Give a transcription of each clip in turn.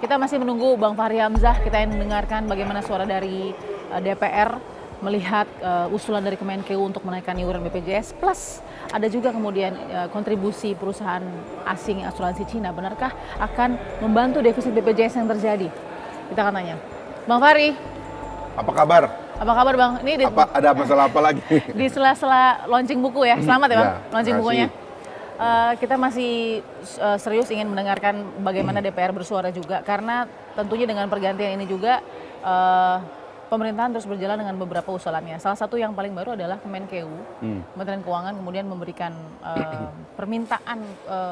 Kita masih menunggu Bang Fahri Hamzah, kita yang mendengarkan bagaimana suara dari DPR melihat usulan dari Kemenkeu untuk menaikkan iuran BPJS plus ada juga kemudian kontribusi perusahaan asing asuransi Cina. Benarkah akan membantu defisit BPJS yang terjadi? Kita akan tanya. Bang Fahri. Apa kabar? Apa kabar Bang? Ini ada masalah apa lagi? Di sela-sela launching buku ya. Selamat ya Bang, ya, launching bukunya. Kita masih serius ingin mendengarkan bagaimana DPR bersuara juga karena tentunya dengan pergantian ini juga pemerintahan terus berjalan dengan beberapa usulannya. Salah satu yang paling baru adalah Kemenkeu, Kementerian Keuangan kemudian memberikan permintaan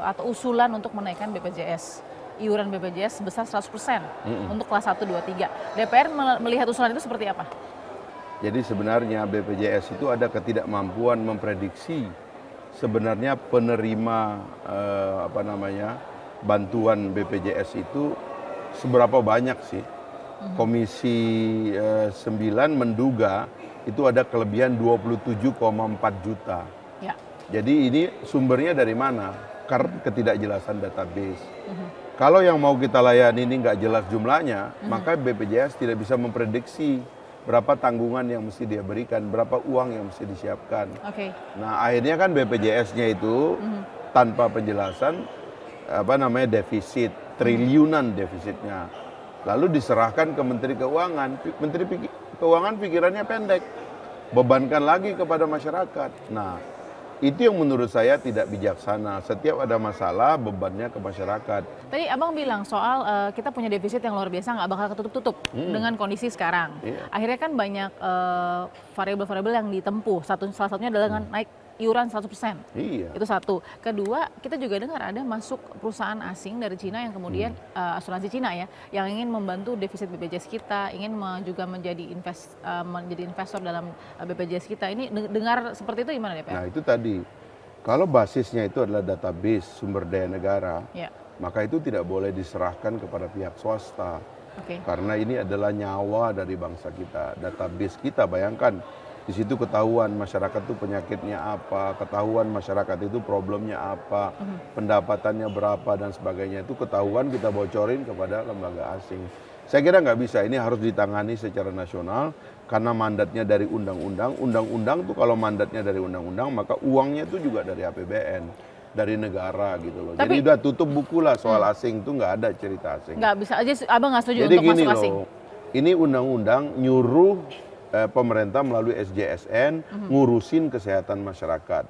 atau usulan untuk menaikkan BPJS, iuran BPJS sebesar 100% untuk kelas 1, 2, 3. DPR melihat usulan itu seperti apa? Jadi sebenarnya BPJS itu ada ketidakmampuan memprediksi sebenarnya penerima bantuan BPJS itu seberapa banyak sih. Komisi 9 menduga itu ada kelebihan 27,4 juta. Ya. Jadi ini sumbernya dari mana? Karena ketidakjelasan database. Kalau yang mau kita layani ini nggak jelas jumlahnya, maka BPJS tidak bisa memprediksi berapa tanggungan yang mesti dia berikan, berapa uang yang mesti disiapkan. Nah akhirnya kan BPJS-nya itu tanpa penjelasan defisit, triliunan defisitnya. Lalu diserahkan ke Menteri Keuangan. Menteri Keuangan pikirannya pendek, bebankan lagi kepada masyarakat. Nah itu yang menurut saya tidak bijaksana. Setiap ada masalah, bebannya ke masyarakat. Tadi Abang bilang soal kita punya defisit yang luar biasa, nggak bakal ketutup-tutup dengan kondisi sekarang. Akhirnya kan banyak variabel-variabel yang ditempuh. Salah satunya adalah dengan naik iuran 100%. Itu satu. Kedua, kita juga dengar ada masuk perusahaan asing dari Cina yang kemudian asuransi Cina ya, yang ingin membantu defisit BPJS kita, ingin juga menjadi investor dalam BPJS kita. Ini dengar seperti itu gimana DPR? Nah itu tadi, kalau basisnya itu adalah database sumber daya negara, maka itu tidak boleh diserahkan kepada pihak swasta. Karena ini adalah nyawa dari bangsa kita, database kita. Bayangkan, di situ ketahuan masyarakat itu penyakitnya apa, ketahuan masyarakat itu problemnya apa, pendapatannya berapa dan sebagainya. Itu ketahuan, kita bocorin kepada lembaga asing. Saya kira nggak bisa, ini harus ditangani secara nasional karena mandatnya dari undang-undang. Undang-undang tuh kalau mandatnya dari undang-undang maka uangnya itu juga dari APBN, dari negara gitu loh. Jadi udah tutup buku lah soal asing, tuh nggak ada cerita asing. Nggak bisa aja, abang nggak setuju jadi untuk masuk asing? Ini undang-undang nyuruh pemerintah melalui SJSN ngurusin kesehatan masyarakat.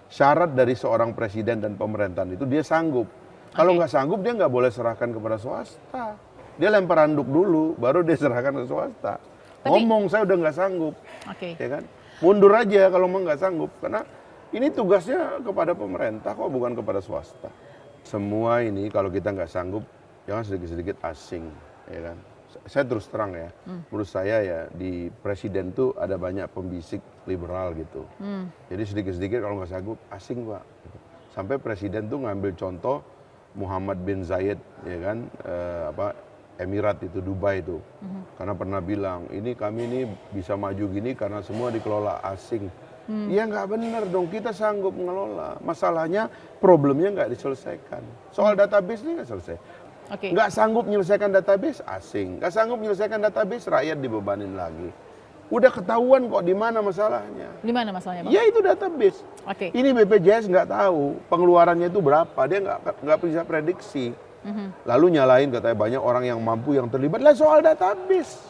Syarat dari seorang presiden dan pemerintahan itu dia sanggup. Kalau nggak sanggup dia nggak boleh serahkan kepada swasta. Dia lempar handuk dulu, baru dia serahkan ke swasta. Ngomong saya udah nggak sanggup, ya kan? Mundur aja kalau mau nggak sanggup, karena ini tugasnya kepada pemerintah kok, bukan kepada swasta. Semua ini kalau kita nggak sanggup, jangan sedikit-sedikit asing, ya kan? Saya terus terang ya, menurut saya ya di presiden tuh ada banyak pembisik liberal gitu. Jadi sedikit-sedikit kalau nggak sanggup asing Pak. Sampai presiden tuh ngambil contoh Muhammad bin Zayed, ya kan, Emirat itu, Dubai itu. Karena pernah bilang, ini kami ini bisa maju gini karena semua dikelola asing. Ya nggak benar dong, kita sanggup mengelola. Masalahnya problemnya nggak diselesaikan. Soal database ini nggak selesai. Nggak sanggup menyelesaikan database, asing. Nggak sanggup menyelesaikan database, rakyat dibebanin lagi. Udah ketahuan kok di mana masalahnya. Di mana masalahnya, Bang? Ya itu database. Ini BPJS nggak tahu pengeluarannya itu berapa, dia nggak bisa prediksi. Lalu nyalain katanya banyak orang yang mampu yang terlibat. Lah soal database.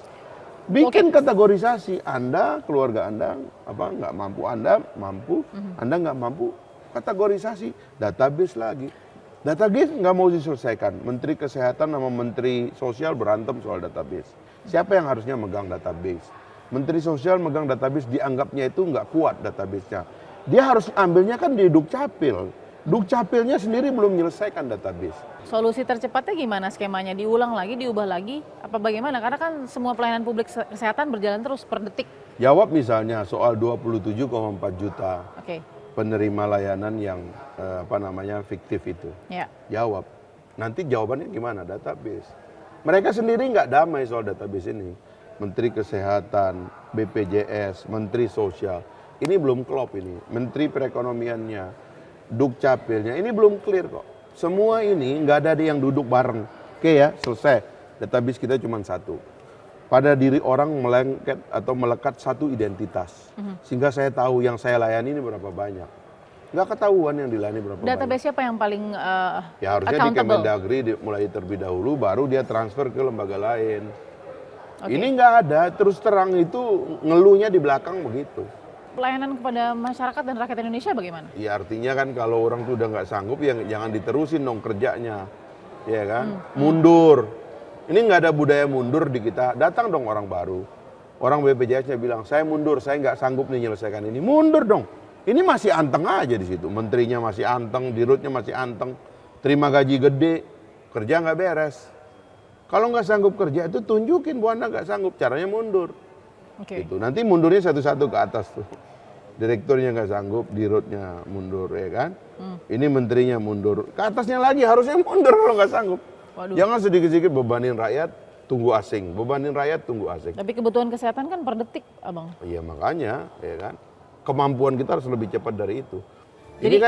Bikin kategorisasi. Anda, keluarga Anda, nggak mampu, Anda mampu, Anda nggak mampu. Kategorisasi, database lagi. Database nggak mau diselesaikan. Menteri Kesehatan sama Menteri Sosial berantem soal database. Siapa yang harusnya megang database? Menteri Sosial megang database, dianggapnya itu nggak kuat database-nya. Dia harus ambilnya kan di Dukcapil. Dukcapilnya sendiri belum menyelesaikan database. Solusi tercepatnya gimana skemanya? Diulang lagi, diubah lagi? Apa bagaimana? Karena kan semua pelayanan publik kesehatan berjalan terus per detik. Jawab misalnya soal 27,4 juta. Penerima layanan yang fiktif itu. Jawab. Nanti jawabannya gimana? Database. Mereka sendiri nggak damai soal database ini. Menteri Kesehatan, BPJS, Menteri Sosial. Ini belum klop ini. Menteri Perekonomiannya, Dukcapilnya, ini belum clear kok. Semua ini nggak ada yang duduk bareng. Oke ya, selesai. database kita cuma satu. Pada diri orang melengket atau melekat satu identitas. Sehingga saya tahu yang saya layani ini berapa banyak. Nggak ketahuan yang dilayani berapa banyak. Database siapa yang paling Ya harusnya di accountable? Kemendagri mulai terlebih dahulu, baru dia transfer ke lembaga lain. Oke. Ini nggak ada, terus terang itu ngeluhnya di belakang begitu. Pelayanan kepada masyarakat dan rakyat Indonesia bagaimana? Ya artinya kan kalau orang tuh udah nggak sanggup, ya jangan diterusin dong kerjanya. Ya kan, mundur. Ini nggak ada budaya mundur di kita, datang dong orang baru. Orang BPJS-nya bilang, saya mundur, saya nggak sanggup nih menyelesaikan ini. Mundur dong. Ini masih anteng aja di situ. Menterinya masih anteng, dirutnya masih anteng. Terima gaji gede, kerja nggak beres. Kalau nggak sanggup kerja itu tunjukin bahwa Anda nggak sanggup, caranya mundur. Oke. Gitu. Nanti mundurnya satu-satu ke atas tuh. Direkturnya nggak sanggup, dirutnya mundur ya kan. Ini menterinya mundur. Ke atasnya lagi harusnya mundur kalau nggak sanggup. Waduh. Jangan sedikit-sedikit bebanin rakyat, tunggu asing. Bebanin rakyat, tunggu asing. Tapi kebutuhan kesehatan kan per detik, Abang. Iya makanya, ya kan. Kemampuan kita harus lebih cepat dari itu. Jadi-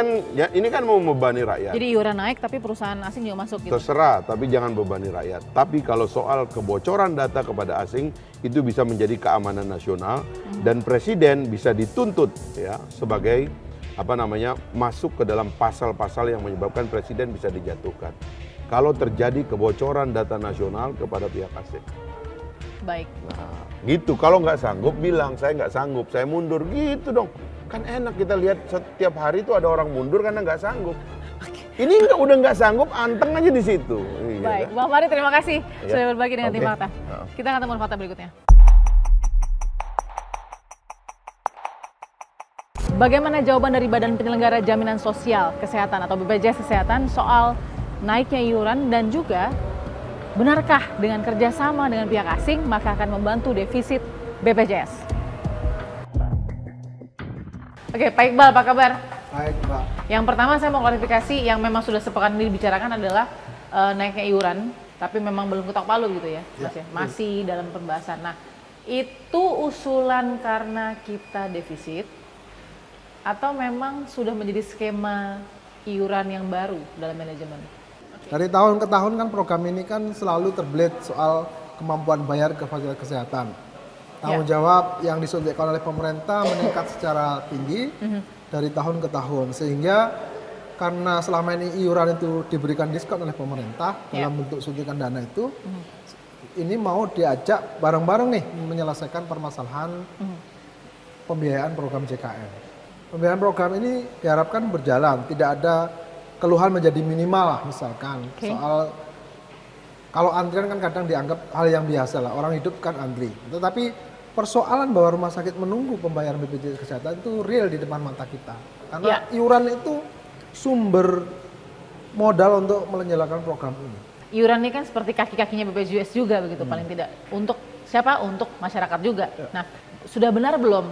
ini kan mau membebani rakyat. Jadi iuran naik tapi perusahaan asing juga masuk gitu. Terserah, tapi jangan bebani rakyat. Tapi kalau soal kebocoran data kepada asing, itu bisa menjadi keamanan nasional dan presiden bisa dituntut ya sebagai masuk ke dalam pasal-pasal yang menyebabkan presiden bisa dijatuhkan. Kalau terjadi kebocoran data nasional kepada pihak asing. Baik. Nah, gitu. Kalau nggak sanggup, bilang saya nggak sanggup, saya mundur. Gitu dong. Kan enak kita lihat setiap hari itu ada orang mundur karena nggak sanggup. Ini udah nggak sanggup, anteng aja di situ. Iya, Baik, kan? Bang Fahri terima kasih Iya. sudah berbagi dengan Oke. tim Fakta. Heeh. Kita akan temukan fakta berikutnya. Bagaimana jawaban dari Badan Penyelenggara Jaminan Sosial Kesehatan atau BPJS Kesehatan soal naiknya iuran dan juga benarkah dengan kerjasama dengan pihak asing maka akan membantu defisit BPJS? Oke, Pak Iqbal, apa kabar? Baik, Mbak. Yang pertama saya mau klarifikasi yang memang sudah sepekan ini dibicarakan adalah naiknya iuran, tapi memang belum ketok palu gitu ya, Mas ya. Masih dalam pembahasan. Nah, itu usulan karena kita defisit atau memang sudah menjadi skema iuran yang baru dalam manajemen? Dari tahun ke tahun kan program ini kan selalu terbelit soal kemampuan bayar ke fasilitas kesehatan. Tanggung jawab yang disuntikkan oleh pemerintah meningkat secara tinggi dari tahun ke tahun. Sehingga karena selama ini iuran itu diberikan diskon oleh pemerintah dalam bentuk suntikan dana itu, ini mau diajak bareng-bareng nih menyelesaikan permasalahan pembiayaan program JKN. Pembiayaan program ini diharapkan berjalan, tidak ada keluhan menjadi minimal lah misalkan. Soal kalau antrian kan kadang dianggap hal yang biasa lah, orang hidup kan antri. Tetapi persoalan bahwa rumah sakit menunggu pembayaran BPJS Kesehatan itu real di depan mata kita. Karena iuran itu sumber modal untuk menjalankan program ini. Iuran ini kan seperti kaki-kakinya BPJS juga begitu paling tidak. Untuk siapa? Untuk masyarakat juga. Nah, sudah benar belum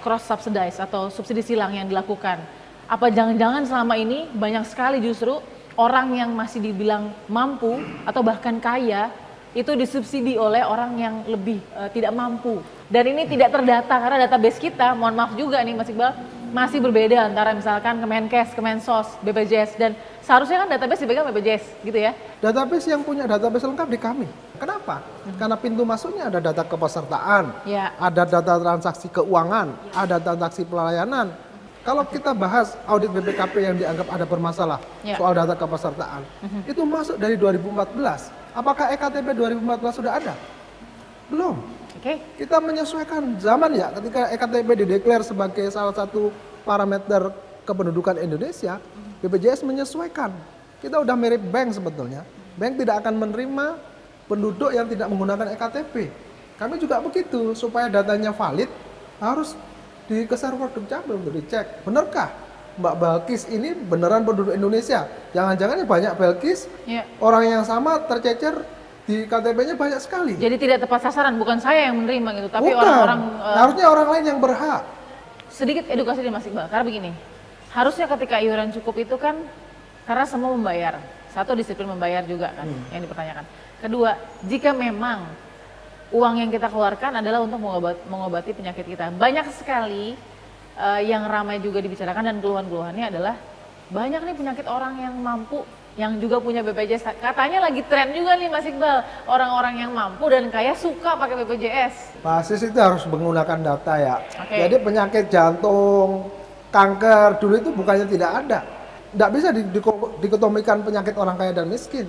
cross subsidize atau subsidi silang yang dilakukan? Apa jangan-jangan selama ini banyak sekali justru orang yang masih dibilang mampu atau bahkan kaya itu disubsidi oleh orang yang lebih tidak mampu. Dan ini tidak terdata karena database kita, mohon maaf juga nih Mas Iqbal, masih berbeda antara misalkan Kemenkes, Kemensos, BPJS, dan seharusnya kan database dipegang BPJS gitu ya. Database yang punya database lengkap di kami. Kenapa? Karena pintu masuknya ada data kepesertaan, ada data transaksi keuangan, ada transaksi pelayanan. Kalau kita bahas audit BPKP yang dianggap ada bermasalah soal data kepesertaan, itu masuk dari 2014. Apakah EKTP 2014 sudah ada? Belum. Kita menyesuaikan zaman ya, ketika EKTP dideklar sebagai salah satu parameter kependudukan Indonesia, BPJS menyesuaikan. Kita udah mirip bank sebetulnya. Bank tidak akan menerima penduduk yang tidak menggunakan EKTP. Kami juga begitu, supaya datanya valid harus ke server Dukcapil untuk dicek. Benarkah Mbak Balkis ini beneran penduduk Indonesia? Jangan-jangan banyak Balkis, orang yang sama tercecer di KTP-nya banyak sekali. Jadi tidak tepat sasaran, bukan saya yang menerima gitu, tapi Bukan. orang-orang harusnya orang lain yang berhak. Sedikit edukasi dari Mas Iqbal, karena begini, harusnya ketika iuran cukup itu kan karena semua membayar. Satu, disiplin membayar juga kan yang dipertanyakan. Kedua, jika memang uang yang kita keluarkan adalah untuk mengobati penyakit kita. Banyak sekali yang ramai juga dibicarakan dan keluhan-keluhannya adalah banyak nih penyakit orang yang mampu yang juga punya BPJS. Katanya lagi tren juga nih Mas Iqbal, orang-orang yang mampu dan kaya suka pakai BPJS. Basis itu harus menggunakan data ya. Oke. Jadi penyakit jantung, kanker dulu itu bukannya tidak ada. Tidak bisa dikotomikan penyakit orang kaya dan miskin.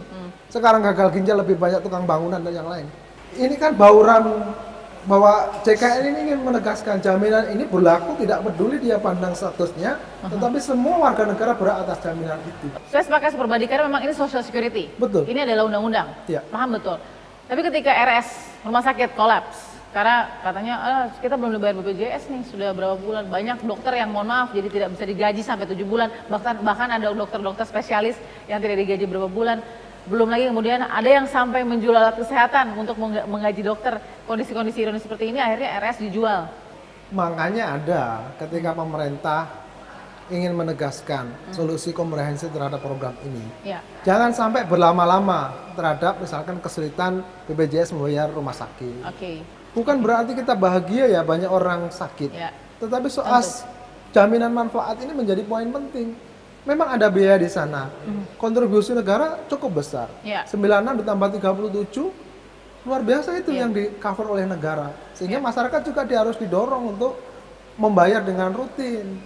Sekarang gagal ginjal lebih banyak tukang bangunan dan yang lain. Ini kan bauran bahwa JKN ini ingin menegaskan jaminan ini berlaku tidak peduli dia pandang statusnya, tetapi semua warga negara berhak atas jaminan itu. Saya sepakat seperbadi karena memang ini social security. Betul. Ini adalah undang-undang. Iya. Paham betul. Tapi ketika RS rumah sakit kolaps karena katanya kita belum dibayar BPJS nih sudah berapa bulan, banyak dokter yang mohon maaf jadi tidak bisa digaji sampai 7 bulan, bahkan ada dokter-dokter spesialis yang tidak digaji berapa bulan. Belum lagi kemudian ada yang sampai menjual alat kesehatan untuk menggaji dokter. Kondisi-kondisi ironis seperti ini akhirnya RS dijual. Makanya ada ketika pemerintah ingin menegaskan solusi komprehensif terhadap program ini. Ya. Jangan sampai berlama-lama terhadap misalkan kesulitan BPJS membayar rumah sakit. Oke. Bukan berarti kita bahagia ya banyak orang sakit. Ya. Tetapi soal jaminan manfaat ini menjadi poin penting. Memang ada biaya di sana. Kontribusi negara cukup besar. Ya. 96 ditambah 37 luar biasa itu yang di cover oleh negara. Sehingga masyarakat juga harus didorong untuk membayar dengan rutin.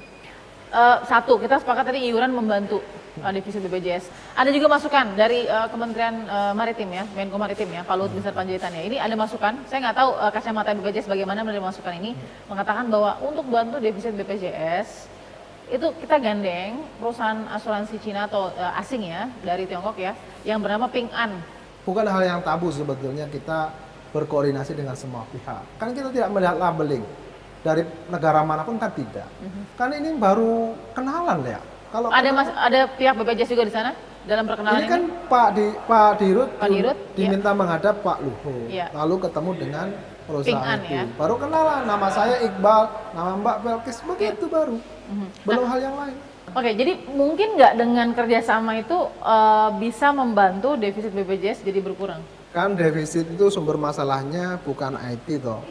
Satu, kita sepakat tadi iuran membantu defisit BPJS. Ada juga masukan dari Kementerian Maritim ya, Menko Maritim ya, Pak Luhut Binsar Panjaitan ya. Ini ada masukan, saya nggak tahu kacamata BPJS bagaimana menerima masukan ini, mengatakan bahwa untuk bantu defisit BPJS, itu kita gandeng perusahaan asuransi Cina atau asing ya, dari Tiongkok ya, yang bernama Ping An. Bukan hal yang tabu sebetulnya kita berkoordinasi dengan semua pihak. Kan kita tidak melihat labeling. Dari negara manapun kan tidak. Kan ini baru kenalan ya. Kalau ada pihak BPJS juga di sana dalam perkenalan ini kan Pak Dirut diminta ya. menghadap Pak Luhut. Ya. Lalu ketemu dengan perusahaan Ping An, itu. ya. Baru kenalan, nama saya Iqbal, nama Mbak Belkis, begitu baru. Belum hal yang lain. Oke, jadi mungkin nggak dengan kerjasama itu bisa membantu defisit BPJS jadi berkurang? Kan defisit itu sumber masalahnya bukan IT toh.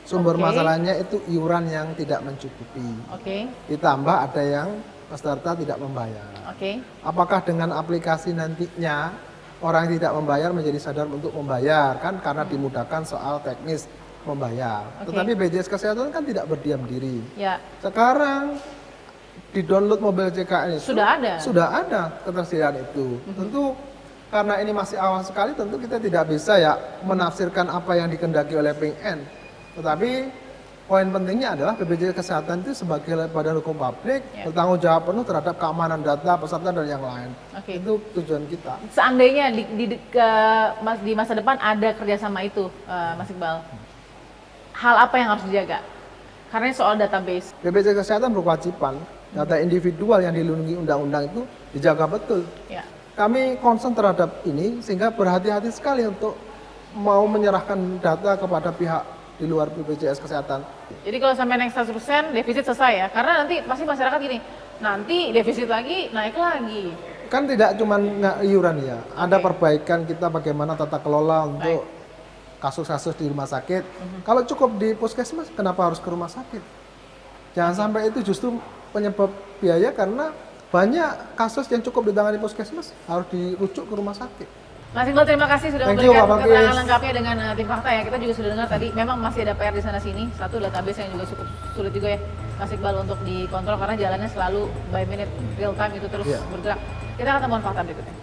Sumber masalahnya itu iuran yang tidak mencukupi. Oke. Ditambah ada yang peserta tidak membayar. Oke. Apakah dengan aplikasi nantinya orang yang tidak membayar menjadi sadar untuk membayar kan karena dimudahkan soal teknis membayar. Tetapi BPJS Kesehatan kan tidak berdiam diri. Ya. Sekarang di download mobil JKN itu sudah ada ketersediaan itu. Tentu karena ini masih awal sekali tentu kita tidak bisa ya menafsirkan apa yang dikehendaki oleh Ping An. Tetapi poin pentingnya adalah BPJS Kesehatan itu sebagai badan hukum publik bertanggung jawab penuh terhadap keamanan data peserta dan yang lain. Itu tujuan kita. Seandainya di masa depan ada kerjasama itu, Mas Iqbal, hal apa yang harus dijaga? Karena ini soal database. BPJS Kesehatan berkewajiban data individual yang dilindungi undang-undang itu dijaga betul. Ya. Kami concern terhadap ini sehingga berhati-hati sekali untuk mau menyerahkan data kepada pihak di luar BPJS Kesehatan. Jadi kalau sampai naik 100% defisit selesai ya? Karena nanti pasti masyarakat gini, nanti defisit lagi, naik lagi. Kan tidak cuma iuran ya, ada perbaikan kita bagaimana tata kelola untuk kasus-kasus di rumah sakit. Kalau cukup di puskesmas, kenapa harus ke rumah sakit? Jangan sampai itu justru penyebab biaya karena banyak kasus yang cukup ditangani puskesmas harus dirujuk ke rumah sakit. Mas Iqbal, terima kasih sudah memberikan keterangan lengkapnya dengan tim fakta ya. Kita juga sudah dengar tadi, memang masih ada PR di sana sini. Satu, database yang juga cukup sulit juga ya, Mas Iqbal, untuk dikontrol karena jalannya selalu by minute, real time itu terus bergerak. Kita akan temuan fakta berikutnya.